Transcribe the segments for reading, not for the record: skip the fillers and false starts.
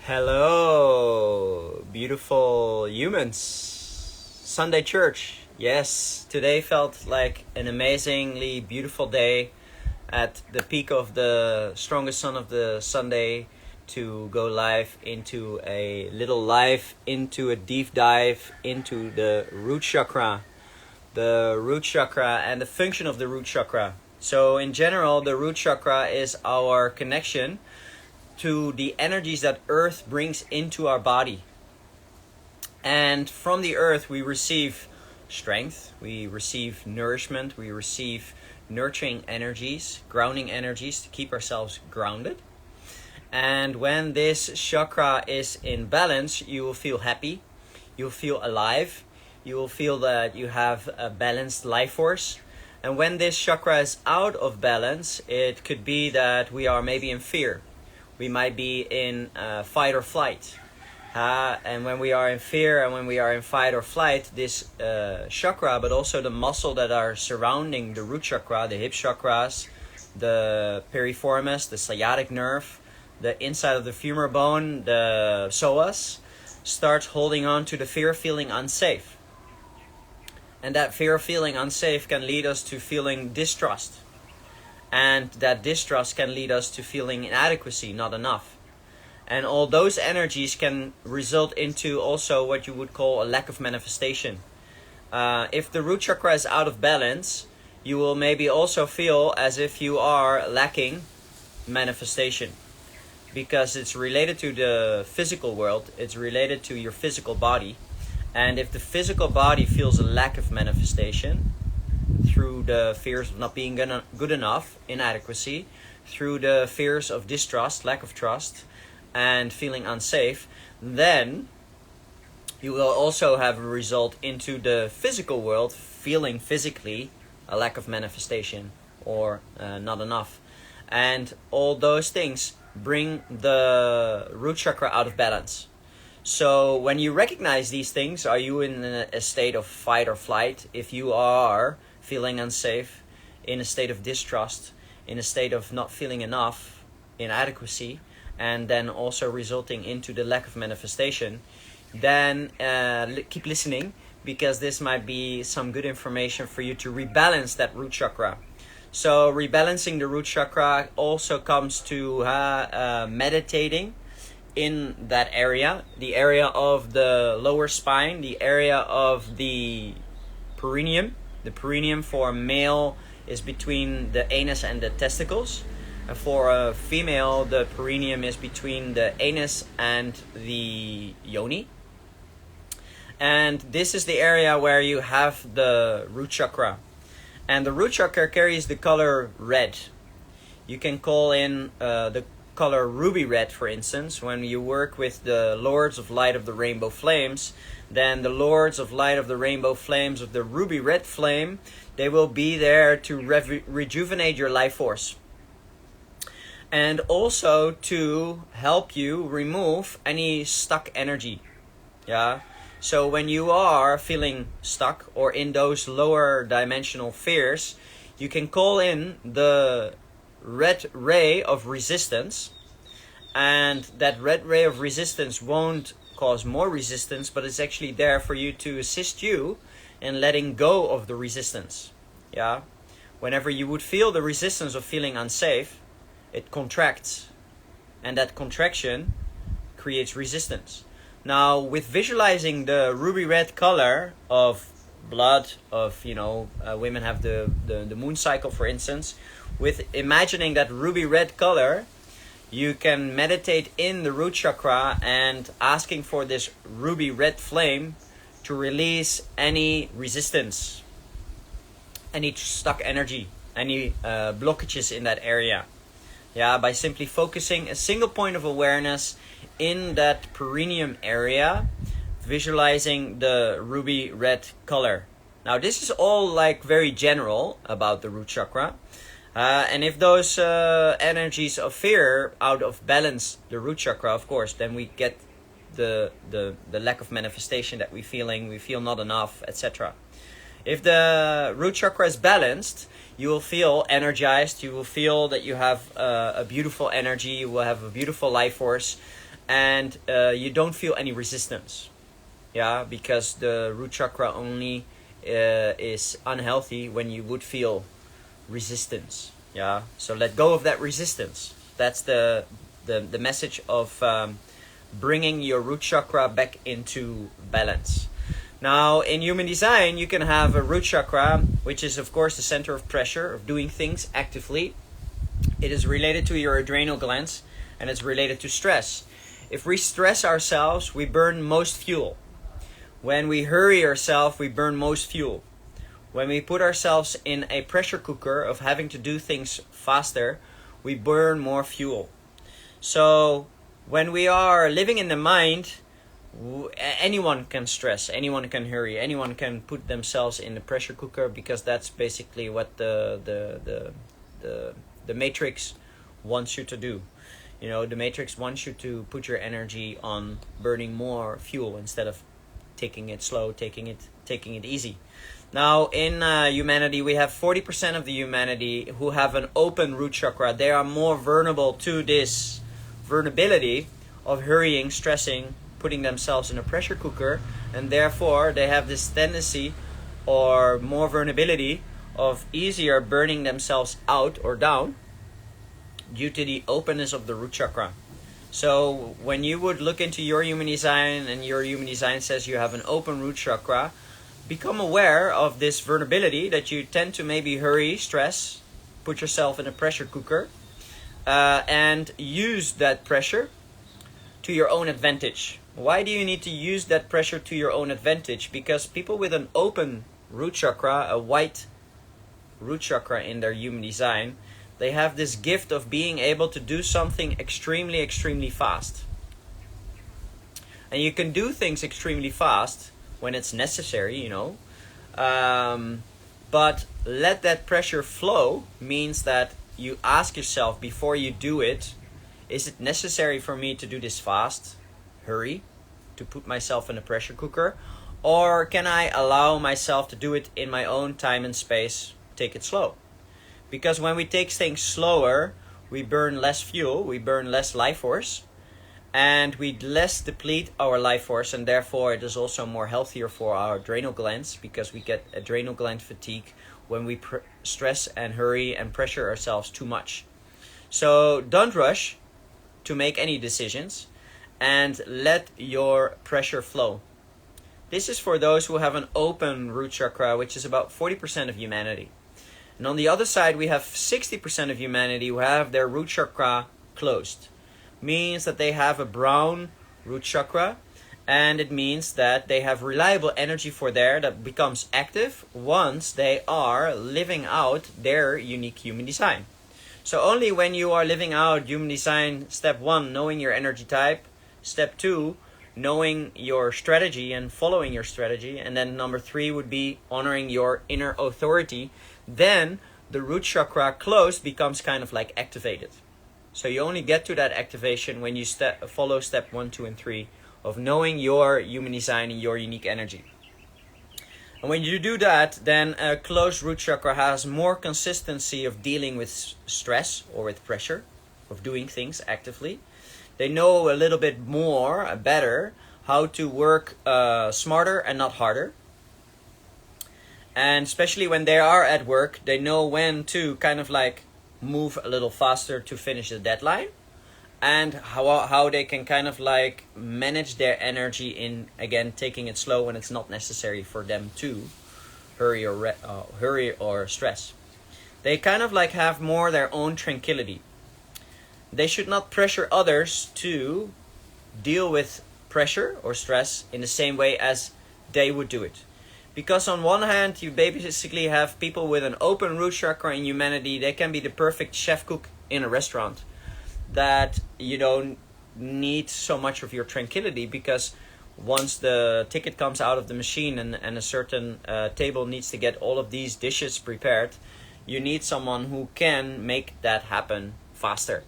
Hello, beautiful humans. Sunday church. Yes, today felt like an amazingly beautiful day at the peak of the strongest sun of the Sunday to go live into a deep dive into the root chakra. The root chakra and the function of the root chakra. So in general, the root chakra is our connection to the energies that Earth brings into our body. And from the Earth we receive strength, we receive nourishment, we receive nurturing energies, grounding energies to keep ourselves grounded. And when this chakra is in balance, you will feel happy, you'll feel alive, you will feel that you have a balanced life force. And when this chakra is out of balance, it could be that we are maybe in fear. We might be in fight or flight. And when we are in fear and when we are in fight or flight, this chakra, but also the muscle that are surrounding the root chakra, the hip chakras, the piriformis, the sciatic nerve, the inside of the femur bone, the psoas, starts holding on to the fear of feeling unsafe. And that fear of feeling unsafe can lead us to feeling distrust. And that distrust can lead us to feeling inadequacy, not enough. And all those energies can result into also what you would call a lack of manifestation. If the root chakra is out of balance, you will maybe also feel as if you are lacking manifestation. Because it's related to the physical world, it's related to your physical body. And if the physical body feels a lack of manifestation, through the fears of not being good enough, inadequacy, through the fears of distrust, lack of trust, and feeling unsafe, then you will also have a result into the physical world, feeling physically a lack of manifestation or not enough. And all those things bring the root chakra out of balance. So when you recognize these things, are you in a state of fight or flight? If you are feeling unsafe, in a state of distrust, in a state of not feeling enough, inadequacy, and then also resulting into the lack of manifestation, then keep listening, because this might be some good information for you to rebalance that root chakra. So rebalancing the root chakra also comes to meditating in that area, the area of the lower spine, the area of the perineum. The perineum for a male is between the anus and the testicles. And for a female, the perineum is between the anus and the yoni. And this is the area where you have the root chakra. And the root chakra carries the color red. You can call in the color ruby red, for instance. When you work with the Lords of Light of the Rainbow Flames, then the Lords of Light of the Rainbow Flames of the ruby red flame, they will be there to rejuvenate your life force. And also to help you remove any stuck energy. Yeah. So when you are feeling stuck or in those lower dimensional fears, you can call in the red ray of resistance, and that red ray of resistance won't cause more resistance, but it's actually there for you to assist you in letting go of the resistance. Yeah, whenever you would feel the resistance of feeling unsafe, it contracts, and that contraction creates resistance. Now, with visualizing the ruby red color of blood, of women have the moon cycle, for instance. With imagining that ruby red color, you can meditate in the root chakra and asking for this ruby red flame to release any resistance, any stuck energy, any blockages in that area. Yeah, by simply focusing a single point of awareness in that perineum area, visualizing the ruby red color. Now, this is all like very general about the root chakra. And if those energies of fear out of balance the root chakra, of course, then we get the lack of manifestation that we feel not enough, etc. If the root chakra is balanced, you will feel energized, you will feel that you have a beautiful energy, you will have a beautiful life force, and you don't feel any resistance. Yeah, because the root chakra only is unhealthy when you would feel resistance. Yeah, so let go of that resistance. That's the message of bringing your root chakra back into balance. Now, in human design, you can have a root chakra, which is of course the center of pressure, of doing things actively. It is related to your adrenal glands, and it's related to stress. If we stress ourselves, we burn most fuel. When we hurry ourselves, we burn most fuel. When we put ourselves in a pressure cooker of having to do things faster, we burn more fuel. So when we are living in the mind, anyone can stress, anyone can hurry, anyone can put themselves in the pressure cooker, because that's basically what the matrix wants you to do. You know, the matrix wants you to put your energy on burning more fuel instead of taking it slow, taking it easy. Now, in humanity, we have 40% of the humanity who have an open root chakra. They are more vulnerable to this vulnerability of hurrying, stressing, putting themselves in a pressure cooker, and therefore they have this tendency or more vulnerability of easier burning themselves out or down due to the openness of the root chakra. So when you would look into your human design and your human design says you have an open root chakra, become aware of this vulnerability that you tend to maybe hurry, stress, put yourself in a pressure cooker, and use that pressure to your own advantage. Why do you need to use that pressure to your own advantage? Because people with an open root chakra, a white root chakra in their human design, they have this gift of being able to do something extremely, extremely fast. And you can do things extremely fast when it's necessary, you know. But let that pressure flow means that you ask yourself before you do it, is it necessary for me to do this fast? Hurry, to put myself in a pressure cooker? Or can I allow myself to do it in my own time and space, take it slow? Because when we take things slower, we burn less fuel, we burn less life force, and we less deplete our life force, and therefore it is also more healthier for our adrenal glands, because we get adrenal gland fatigue when we stress and hurry and pressure ourselves too much. So don't rush to make any decisions, and let your pressure flow. This is for those who have an open root chakra, which is about 40% of humanity. And on the other side, we have 60% of humanity who have their root chakra closed. Means that they have a brown root chakra, and it means that they have reliable energy for there that becomes active once they are living out their unique human design. So only when you are living out human design, step 1, knowing your energy type, step 2, knowing your strategy and following your strategy, and then number 3 would be honoring your inner authority, then the root chakra closed becomes kind of like activated. So you only get to that activation when you follow step 1, 2, and 3 of knowing your human design and your unique energy. And when you do that, then a closed root chakra has more consistency of dealing with stress or with pressure, of doing things actively. They know a little bit more, better, how to work smarter and not harder. And especially when they are at work, they know when to kind of like move a little faster to finish the deadline, and how they can kind of like manage their energy in, again, taking it slow when it's not necessary for them to hurry or stress. They kind of like have more their own tranquility. They should not pressure others to deal with pressure or stress in the same way as they would do it. Because on one hand, you basically have people with an open root chakra in humanity. They can be the perfect chef cook in a restaurant, that you don't need so much of your tranquility, because once the ticket comes out of the machine and a certain table needs to get all of these dishes prepared, you need someone who can make that happen faster.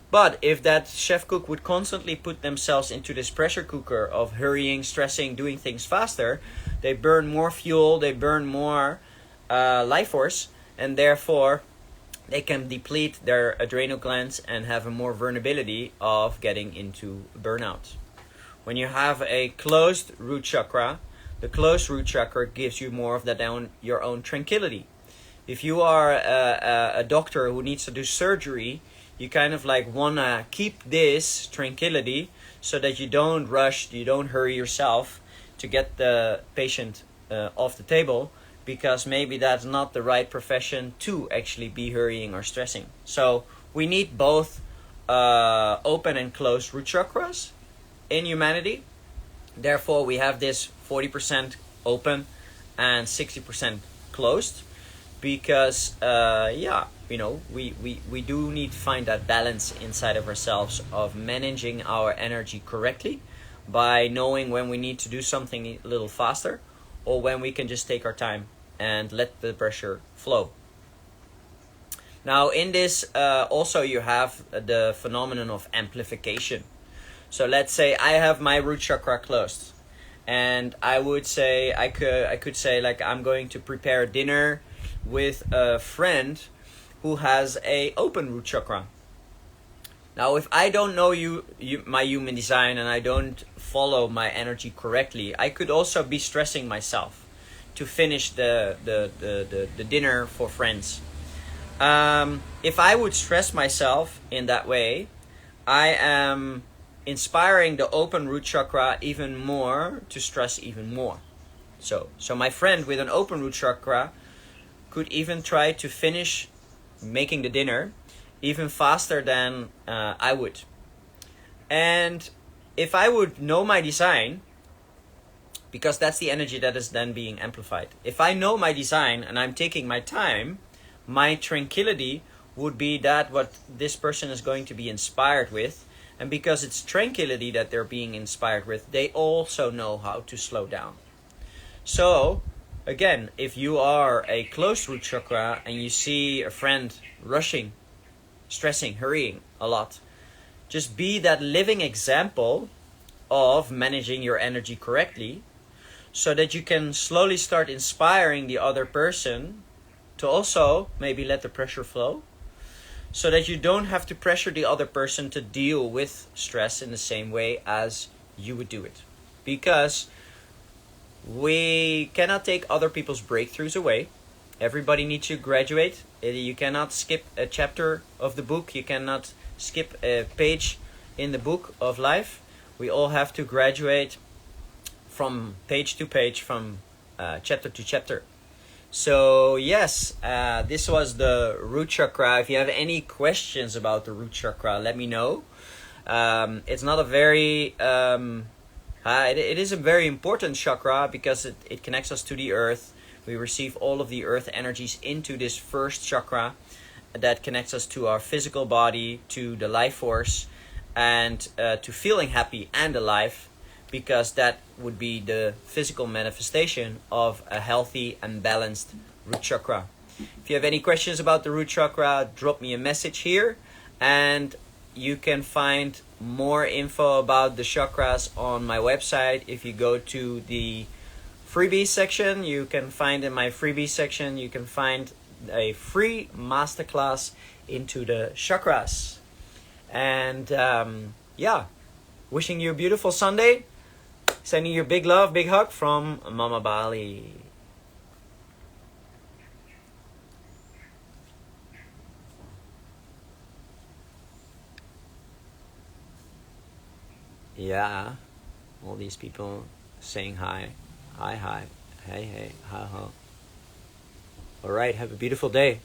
But if that chef cook would constantly put themselves into this pressure cooker of hurrying, stressing, doing things faster, they burn more fuel, they burn more life force, and therefore they can deplete their adrenal glands and have a more vulnerability of getting into burnout. When you have a closed root chakra, the closed root chakra gives you more of that your own tranquility. If you are a doctor who needs to do surgery, you kind of like want to keep this tranquility so that you don't rush, you don't hurry yourself to get the patient off the table, because maybe that's not the right profession to actually be hurrying or stressing. So we need both open and closed root chakras in humanity. Therefore, we have this 40% open and 60% closed, because we do need to find that balance inside of ourselves of managing our energy correctly by knowing when we need to do something a little faster, or when we can just take our time and let the pressure flow. Now in this also you have the phenomenon of amplification. So let's say I have my root chakra closed, and I would say I could say like I'm going to prepare dinner with a friend who has a open root chakra. Now if I don't know my human design, and I don't follow my energy correctly, I could also be stressing myself to finish the dinner for friends. If I would stress myself in that way, I am inspiring the open root chakra even more to stress even more. So my friend with an open root chakra could even try to finish making the dinner even faster than I would. And if I would know my design, because that's the energy that is then being amplified. If I know my design and I'm taking my time, my tranquility would be that what this person is going to be inspired with. And because it's tranquility that they're being inspired with, they also know how to slow down. So again, if you are a closed root chakra and you see a friend rushing, stressing, hurrying a lot, just be that living example of managing your energy correctly, so that you can slowly start inspiring the other person to also maybe let the pressure flow, so that you don't have to pressure the other person to deal with stress in the same way as you would do it. Because we cannot take other people's breakthroughs away. Everybody needs to graduate. You cannot skip a chapter of the book. You cannot skip a page in the book of life. We all have to graduate from page to page, from chapter to chapter. So yes, this was the root chakra. If you have any questions about the root chakra, let me know. It's not a very it is a very important chakra, because it connects us to the earth. We receive all of the earth energies into this first chakra that connects us to our physical body, to the life force, and to feeling happy and alive, because that would be the physical manifestation of a healthy and balanced root chakra. If you have any questions about the root chakra, drop me a message here, and you can find more info about the chakras on my website. If you go to the freebies section, you can find in my freebies section, you can find a free masterclass into the chakras. And wishing you a beautiful Sunday. Sending you big love, big hug from Mama Bali. Yeah, all these people saying hi, hi, hi, hey, hey, ha, ha. All right, have a beautiful day.